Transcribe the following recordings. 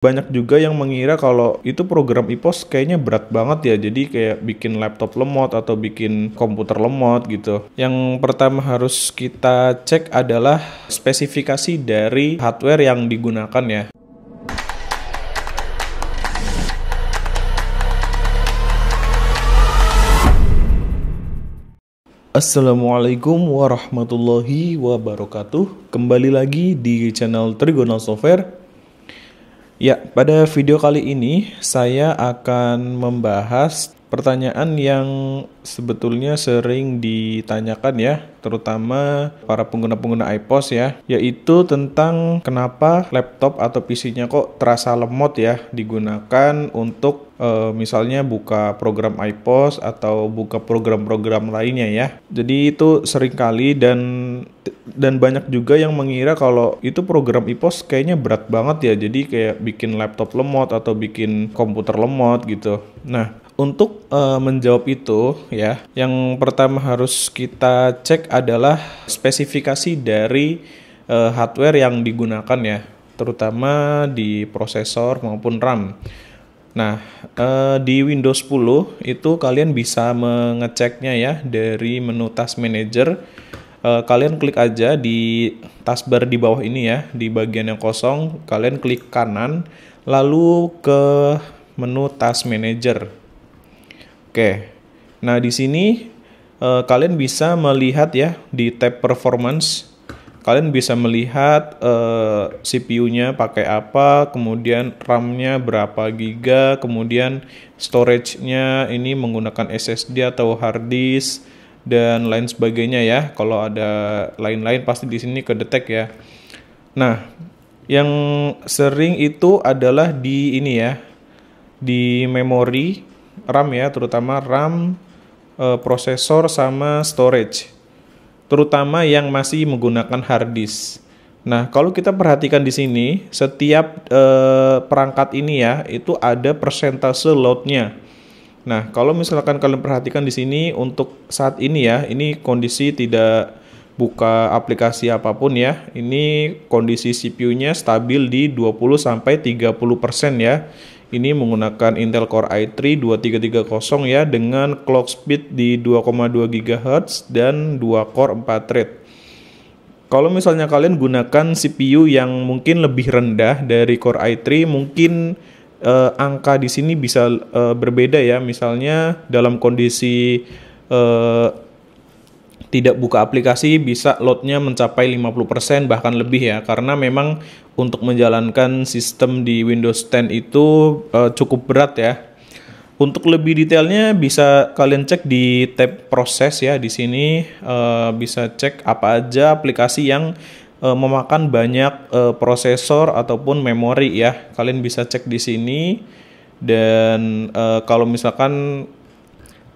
Banyak juga yang mengira kalau itu program IPOS kayaknya berat banget ya, jadi kayak bikin laptop lemot atau bikin komputer lemot gitu. Yang pertama harus kita cek adalah spesifikasi dari hardware yang digunakan ya. Assalamualaikum warahmatullahi wabarakatuh. Kembali lagi di channel Trigonal Software. Ya, pada video kali ini saya akan membahas pertanyaan yang sebetulnya sering ditanyakan ya, terutama para pengguna-pengguna iPOS ya, yaitu tentang kenapa laptop atau PC-nya kok terasa lemot ya digunakan untuk misalnya buka program iPOS atau buka program-program lainnya ya. Jadi itu sering kali dan banyak juga yang mengira kalau itu program iPOS kayaknya berat banget ya, jadi kayak bikin laptop lemot atau bikin komputer lemot gitu. Nah, untuk menjawab itu ya, yang pertama harus kita cek adalah spesifikasi dari hardware yang digunakan ya, terutama di prosesor maupun RAM. Nah, di Windows 10 itu kalian bisa mengeceknya ya dari menu Task Manager. Kalian klik aja di taskbar di bawah ini ya, di bagian yang kosong, kalian klik kanan, lalu ke menu Task Manager. Oke, nah di sini kalian bisa melihat ya di tab Performance, kalian bisa melihat CPU-nya pakai apa, kemudian RAM-nya berapa giga, kemudian storage-nya ini menggunakan SSD atau hard disk dan lain sebagainya ya. Kalau ada lain-lain pasti di sini kedetek ya. Nah, yang sering itu adalah di ini ya, di memori RAM ya, terutama RAM, prosesor sama storage, terutama yang masih menggunakan hard disk. Nah, kalau kita perhatikan di sini, setiap perangkat ini ya, itu ada persentase load-nya. Nah, kalau misalkan kalian perhatikan di sini untuk saat ini ya, ini kondisi tidak buka aplikasi apapun ya. Ini kondisi CPU-nya stabil di 20-30% ya. Ini menggunakan Intel Core i3 2330 ya, dengan clock speed di 2,2 GHz dan 2 core 4 thread. Kalau misalnya kalian gunakan CPU yang mungkin lebih rendah dari Core i3, mungkin angka di sini bisa berbeda ya. Misalnya dalam kondisi tidak buka aplikasi bisa loadnya mencapai 50% bahkan lebih ya, karena memang untuk menjalankan sistem di Windows 10 itu cukup berat ya. Untuk lebih detailnya bisa kalian cek di tab proses ya. Di sini bisa cek apa aja aplikasi yang memakan banyak prosesor ataupun memori ya. Kalian bisa cek di sini, dan kalau misalkan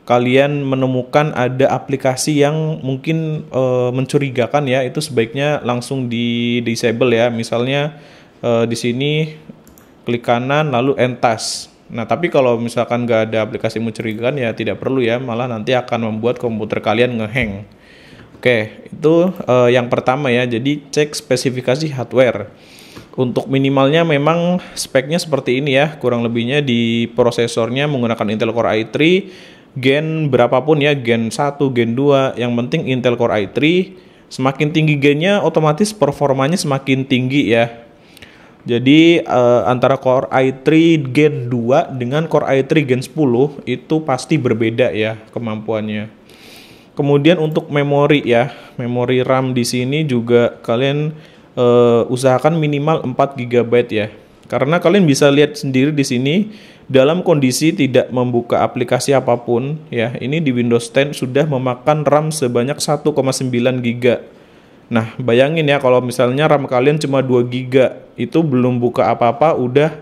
kalian menemukan ada aplikasi yang mungkin mencurigakan ya, itu sebaiknya langsung di disable ya. Misalnya di sini klik kanan lalu end task. Nah, tapi kalau misalkan nggak ada aplikasi mencurigakan ya tidak perlu ya, malah nanti akan membuat komputer kalian ngehang. Oke, itu yang pertama ya. Jadi cek spesifikasi hardware. Untuk minimalnya memang speknya seperti ini ya, kurang lebihnya di prosesornya menggunakan Intel Core i3 gen berapapun ya, gen 1, gen 2, yang penting Intel Core i3. Semakin tinggi gennya otomatis performanya semakin tinggi ya. Jadi antara Core i3 gen 2 dengan Core i3 gen 10 itu pasti berbeda ya kemampuannya. Kemudian untuk memori ya, memori RAM di sini juga kalian usahakan minimal 4 GB ya. Karena kalian bisa lihat sendiri di sini dalam kondisi tidak membuka aplikasi apapun ya, ini di Windows 10 sudah memakan RAM sebanyak 1,9 GB. Nah, bayangin ya kalau misalnya RAM kalian cuma 2 GB, itu belum buka apa-apa udah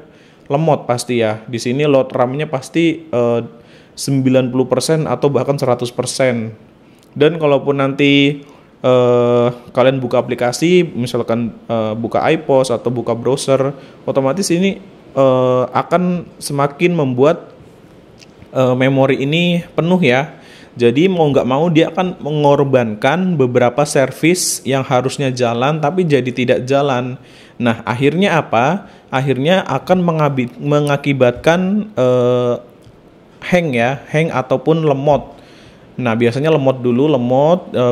lemot pasti ya. Di sini load RAM-nya pasti 90% atau bahkan 100%. Dan kalaupun nanti kalian buka aplikasi, misalkan buka iPOS atau buka browser, otomatis ini akan semakin membuat memori ini penuh ya. Jadi mau nggak mau dia akan mengorbankan beberapa servis yang harusnya jalan tapi jadi tidak jalan. Nah, akhirnya apa? Akhirnya akan mengakibatkan hang ataupun lemot. Nah, biasanya lemot,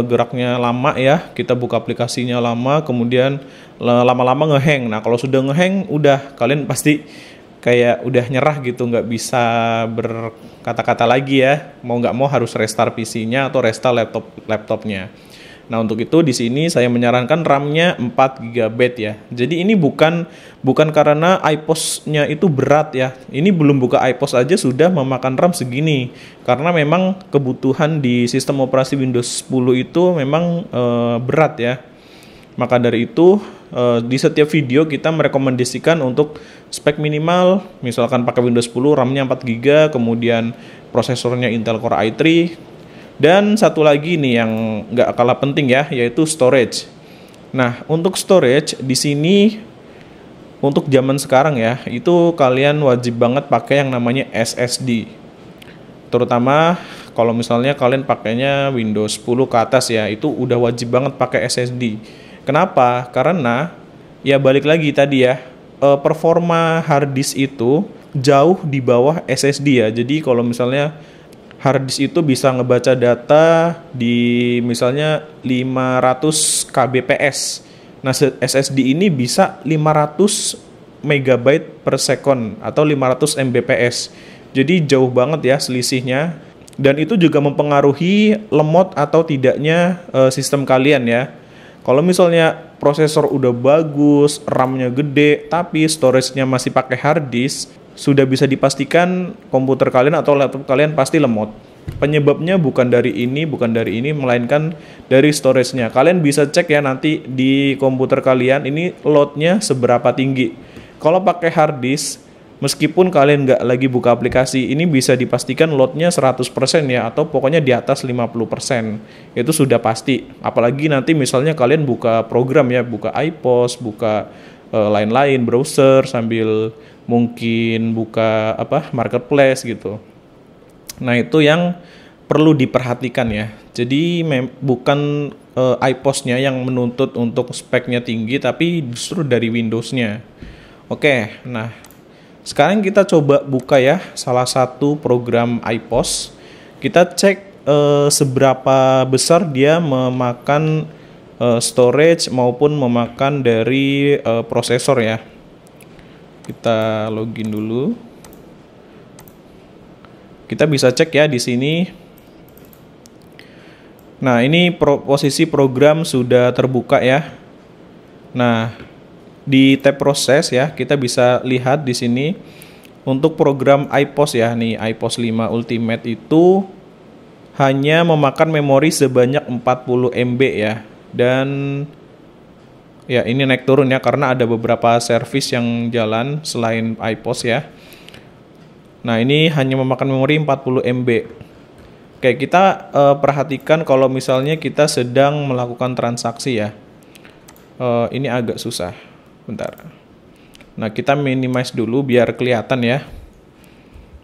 geraknya lama ya, kita buka aplikasinya lama, kemudian lama-lama ngehang. Nah, kalau sudah ngehang, udah kalian pasti kayak udah nyerah gitu, nggak bisa berkata-kata lagi ya. Mau nggak mau harus restart PC-nya atau restart laptopnya. Nah, untuk itu di sini saya menyarankan RAM-nya 4 GB ya. Jadi ini bukan karena IPOS-nya itu berat ya. Ini belum buka IPOS aja sudah memakan RAM segini. Karena memang kebutuhan di sistem operasi Windows 10 itu memang berat ya. Maka dari itu di setiap video kita merekomendasikan untuk spek minimal, misalkan pakai Windows 10 RAM-nya 4 GB, kemudian prosesornya Intel Core i3. Dan satu lagi nih yang nggak kalah penting ya, yaitu storage. Nah, untuk storage di sini untuk zaman sekarang ya, itu kalian wajib banget pakai yang namanya SSD. Terutama kalau misalnya kalian pakainya Windows 10 ke atas ya, itu udah wajib banget pakai SSD. Kenapa? Karena ya balik lagi tadi ya, performa hard disk itu jauh di bawah SSD ya. Jadi kalau misalnya hard disk itu bisa ngebaca data di misalnya 500 kbps. Nah, SSD ini bisa 500 megabyte per second atau 500 mbps. Jadi jauh banget ya selisihnya. Dan itu juga mempengaruhi lemot atau tidaknya sistem kalian ya. Kalau misalnya prosesor udah bagus, RAM-nya gede, tapi storage-nya masih pakai hard disk, sudah bisa dipastikan komputer kalian atau laptop kalian pasti lemot. Penyebabnya bukan dari ini, melainkan dari storage-nya. Kalian bisa cek ya nanti di komputer kalian ini load-nya seberapa tinggi. Kalau pakai hard disk, meskipun kalian nggak lagi buka aplikasi, ini bisa dipastikan load-nya 100% ya, atau pokoknya di atas 50%. Itu sudah pasti. Apalagi nanti misalnya kalian buka program ya, buka iPOS, buka lain-lain, browser, sambil mungkin buka marketplace gitu. Nah, itu yang perlu diperhatikan ya. Jadi bukan iPOS-nya yang menuntut untuk speknya tinggi, tapi justru dari Windows-nya. Oke, nah sekarang kita coba buka ya salah satu program iPOS. Kita cek seberapa besar dia memakan storage maupun memakan dari prosesor ya. Kita login dulu. Kita bisa cek ya di sini. Nah, ini posisi program sudah terbuka ya. Nah, di tab proses ya, kita bisa lihat di sini untuk program iPOS ya. Nih, iPOS 5 Ultimate itu hanya memakan memori sebanyak 40 MB ya. Dan ya ini naik turun ya karena ada beberapa service yang jalan selain iPOS ya. Nah, ini hanya memakan memori 40 MB. Oke, kita perhatikan kalau misalnya kita sedang melakukan transaksi ya. Ini agak susah. Bentar. Nah, kita minimize dulu biar kelihatan ya.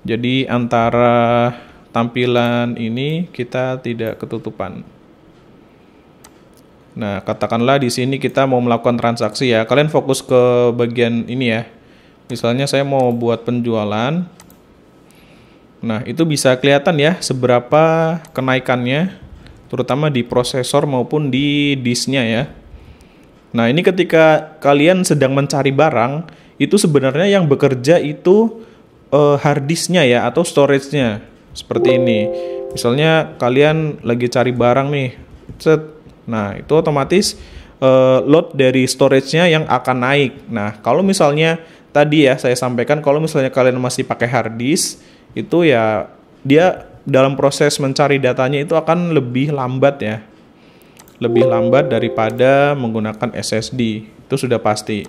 Jadi antara tampilan ini kita tidak ketutupan. Nah, katakanlah di sini kita mau melakukan transaksi ya. Kalian fokus ke bagian ini ya. Misalnya saya mau buat penjualan. Nah, itu bisa kelihatan ya seberapa kenaikannya, terutama di prosesor maupun di disknya ya. Nah, ini ketika kalian sedang mencari barang, itu sebenarnya yang bekerja itu hard disknya ya atau storage-nya. Seperti ini. Misalnya kalian lagi cari barang nih. Nah, itu otomatis load dari storage-nya yang akan naik. Nah, kalau misalnya tadi ya saya sampaikan kalau misalnya kalian masih pakai hard disk, itu ya dia dalam proses mencari datanya itu akan lebih lambat ya. Lebih lambat daripada menggunakan SSD. Itu sudah pasti.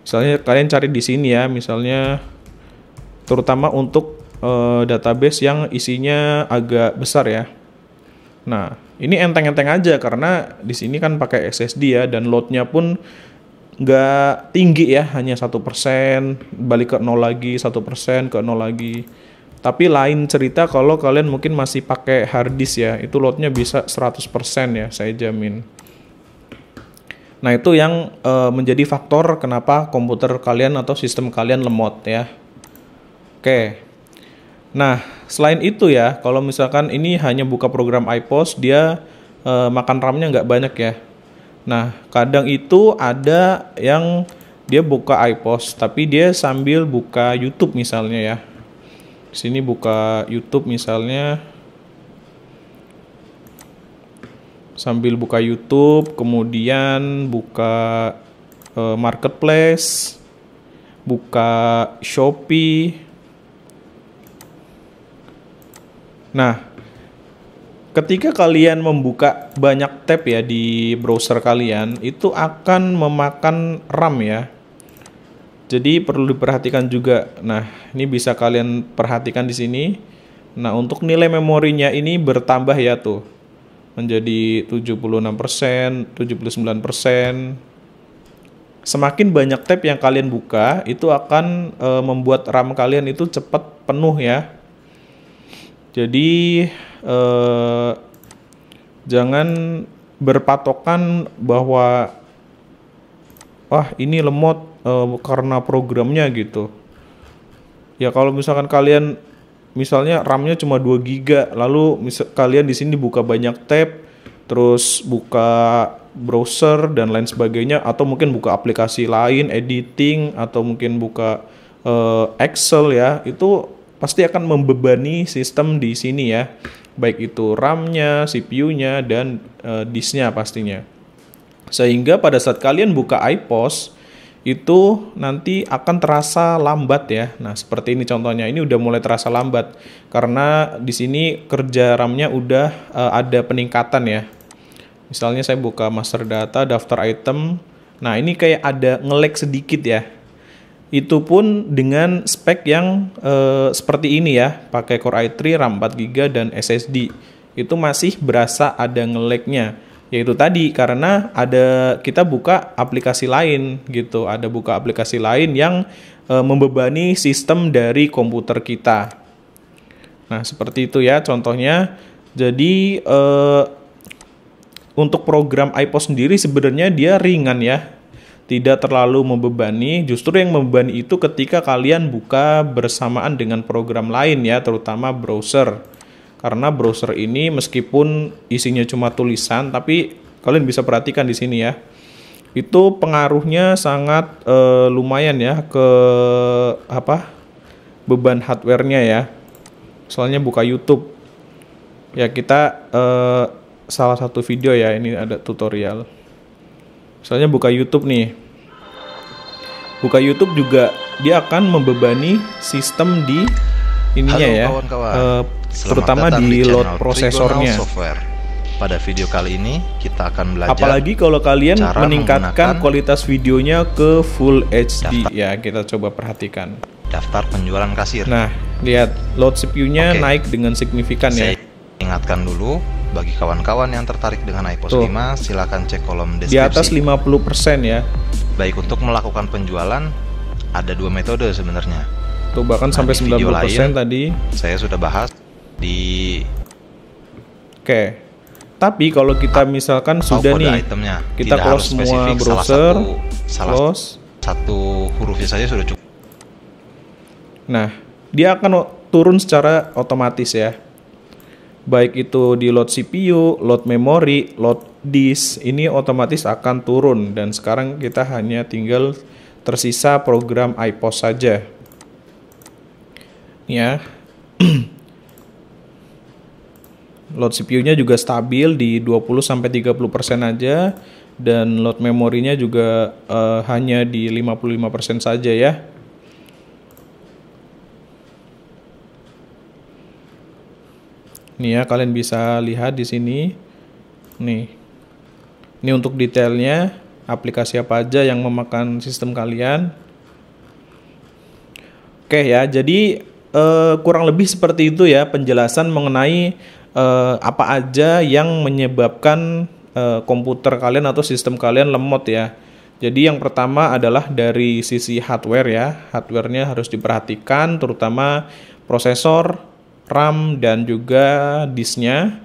Misalnya kalian cari di sini ya, misalnya terutama untuk database yang isinya agak besar ya. Nah, ini enteng-enteng aja karena di sini kan pakai SSD ya dan loadnya pun nggak tinggi ya, hanya 1%, balik ke 0 lagi, 1% ke 0 lagi. Tapi lain cerita kalau kalian mungkin masih pakai hard disk ya, itu loadnya bisa 100% ya, saya jamin. Nah, itu yang menjadi faktor kenapa komputer kalian atau sistem kalian lemot ya. Oke. Nah, selain itu ya, kalau misalkan ini hanya buka program iPOS, dia makan RAM-nya nggak banyak ya. Nah, kadang itu ada yang dia buka iPOS, tapi dia sambil buka YouTube misalnya ya. Di sini buka YouTube misalnya, sambil buka YouTube, kemudian buka Marketplace, buka Shopee. Nah, ketika kalian membuka banyak tab ya di browser kalian, itu akan memakan RAM ya. Jadi perlu diperhatikan juga. Nah, ini bisa kalian perhatikan di sini. Nah, untuk nilai memorinya ini bertambah ya tuh. Menjadi 76%, 79%. Semakin banyak tab yang kalian buka, itu akan membuat RAM kalian itu cepat penuh ya. Jadi jangan berpatokan bahwa wah ini lemot karena programnya gitu. Ya kalau misalkan kalian misalnya RAM-nya cuma 2 GB, lalu kalian di sini buka banyak tab, terus buka browser dan lain sebagainya, atau mungkin buka aplikasi lain, editing, atau mungkin buka Excel ya, itu pasti akan membebani sistem di sini ya, baik itu RAM-nya, CPU-nya, dan disknya pastinya. Sehingga pada saat kalian buka iPOS, itu nanti akan terasa lambat ya. Nah, seperti ini contohnya. Ini udah mulai terasa lambat karena di sini kerja RAM-nya udah ada peningkatan ya. Misalnya saya buka master data, daftar item. Nah, ini kayak ada nge-lag sedikit ya. Itu pun dengan spek yang seperti ini ya, pakai Core i3, RAM 4GB dan SSD. Itu masih berasa ada nge-lag-nya. Yaitu tadi karena kita buka aplikasi lain gitu, ada buka aplikasi lain yang membebani sistem dari komputer kita. Nah, seperti itu ya contohnya. Jadi untuk program iPOS sendiri sebenarnya dia ringan ya, tidak terlalu membebani. Justru yang membebani itu ketika kalian buka bersamaan dengan program lain ya, terutama browser. Karena browser ini meskipun isinya cuma tulisan, tapi kalian bisa perhatikan di sini ya, itu pengaruhnya sangat lumayan ya ke beban hardware-nya ya. Soalnya buka YouTube ya, kita salah satu video ya, ini ada tutorial. Misalnya buka YouTube nih, buka YouTube juga dia akan membebani sistem di ininya. Halo, ya terutama di load prosesornya. Pada video kali ini kita akan belajar, apalagi kalau kalian meningkatkan kualitas videonya ke Full HD ya, kita coba perhatikan daftar penjualan kasir. Nah, lihat load CPU-nya naik dengan signifikan ya. Saya ingatkan dulu bagi kawan-kawan yang tertarik dengan iPOS 5, silakan cek kolom deskripsi. Di atas 50% ya. Baik, untuk melakukan penjualan ada 2 metode sebenarnya. Tuh bahkan sampai 90% tadi saya sudah bahas di Tapi kalau kita misalkan sudah nih itemnya, kita close semua browser, close satu hurufnya saja sudah cukup. Nah, dia akan turun secara otomatis ya. Baik itu di load CPU, load memori, load disk, ini otomatis akan turun. Dan sekarang kita hanya tinggal tersisa program iPOS saja. Ya. Load CPU-nya juga stabil di 20-30% aja, dan load memorinya juga hanya di 55% saja ya. Nih ya, kalian bisa lihat di sini. Nih. Ini untuk detailnya, aplikasi apa aja yang memakan sistem kalian. Oke ya, jadi kurang lebih seperti itu ya penjelasan mengenai apa aja yang menyebabkan komputer kalian atau sistem kalian lemot ya. Jadi yang pertama adalah dari sisi hardware ya. Hardware-nya harus diperhatikan, terutama prosesor, RAM, dan juga disknya.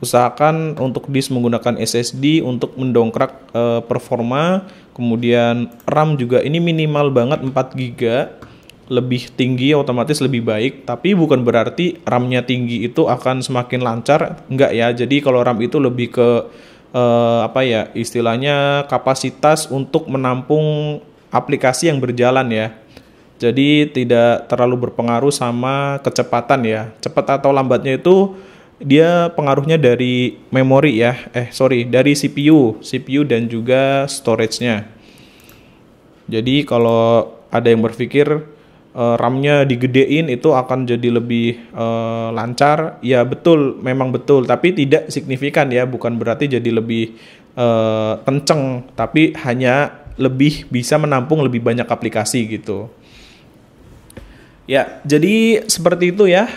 usahakan untuk disk menggunakan SSD untuk mendongkrak performa. Kemudian RAM juga ini minimal banget 4 GB, lebih tinggi otomatis lebih baik, tapi bukan berarti RAM-nya tinggi itu akan semakin lancar, enggak ya. Jadi kalau RAM itu lebih ke istilahnya kapasitas untuk menampung aplikasi yang berjalan ya. Jadi tidak terlalu berpengaruh sama kecepatan ya. Cepat atau lambatnya itu dia pengaruhnya dari memori ya. Dari CPU dan juga storage-nya. Jadi kalau ada yang berpikir RAM-nya digedein itu akan jadi lebih lancar, ya betul, memang betul, tapi tidak signifikan ya. Bukan berarti jadi lebih kenceng, tapi hanya lebih bisa menampung lebih banyak aplikasi gitu. Ya, jadi seperti itu ya.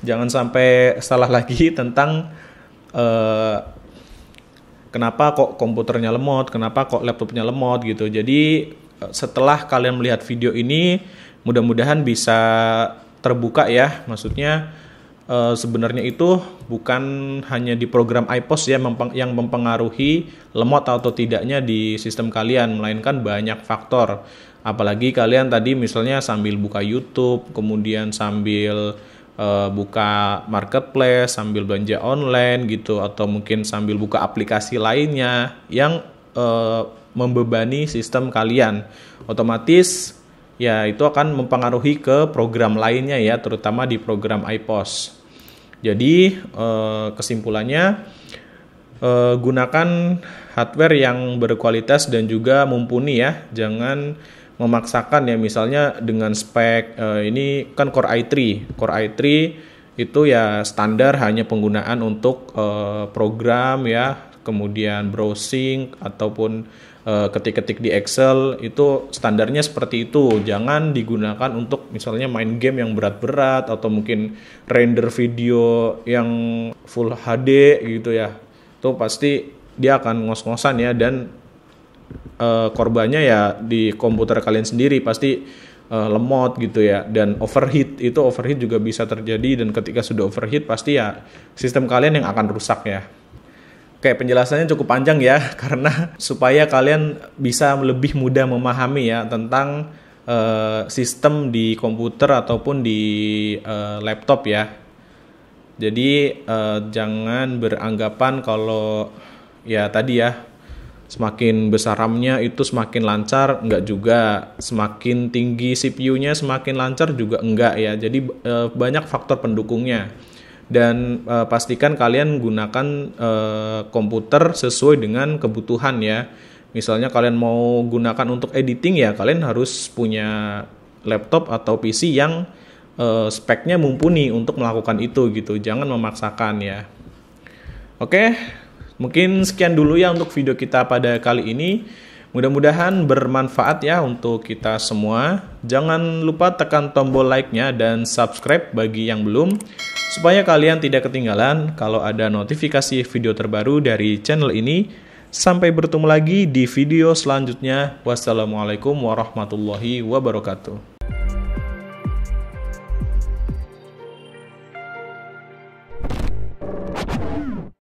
Jangan sampai salah lagi tentang kenapa kok komputernya lemot, kenapa kok laptopnya lemot gitu. Jadi setelah kalian melihat video ini, mudah-mudahan bisa terbuka ya. Maksudnya sebenarnya itu bukan hanya di program iPOS ya yang mempengaruhi lemot atau tidaknya di sistem kalian, melainkan banyak faktor. Apalagi kalian tadi misalnya sambil buka YouTube, kemudian sambil buka marketplace, sambil belanja online gitu, atau mungkin sambil buka aplikasi lainnya yang membebani sistem kalian. Otomatis ya itu akan mempengaruhi ke program lainnya ya, terutama di program iPOS. Jadi kesimpulannya, gunakan hardware yang berkualitas dan juga mumpuni ya. Jangan memaksakan ya, misalnya dengan spek ini kan Core i3 itu ya standar hanya penggunaan untuk program ya, kemudian browsing ataupun ketik-ketik di Excel, itu standarnya seperti itu. Jangan digunakan untuk misalnya main game yang berat-berat atau mungkin render video yang full HD gitu ya. Itu pasti dia akan ngos-ngosan ya, dan korbannya ya di komputer kalian sendiri, pasti lemot gitu ya. Dan overheat juga bisa terjadi, dan ketika sudah overheat pasti ya sistem kalian yang akan rusak ya. Oke, penjelasannya cukup panjang ya, karena supaya kalian bisa lebih mudah memahami ya tentang sistem di komputer ataupun di laptop ya. Jadi jangan beranggapan kalau ya tadi ya, semakin besar RAM-nya itu semakin lancar, enggak juga. Semakin tinggi CPU-nya semakin lancar juga enggak ya. Jadi banyak faktor pendukungnya. Dan pastikan kalian gunakan komputer sesuai dengan kebutuhan ya. Misalnya kalian mau gunakan untuk editing ya, kalian harus punya laptop atau PC yang speknya mumpuni untuk melakukan itu gitu. Jangan memaksakan ya. Oke. Mungkin sekian dulu ya untuk video kita pada kali ini. Mudah-mudahan bermanfaat ya untuk kita semua. Jangan lupa tekan tombol like-nya dan subscribe bagi yang belum, supaya kalian tidak ketinggalan kalau ada notifikasi video terbaru dari channel ini. Sampai bertemu lagi di video selanjutnya. Wassalamualaikum warahmatullahi wabarakatuh.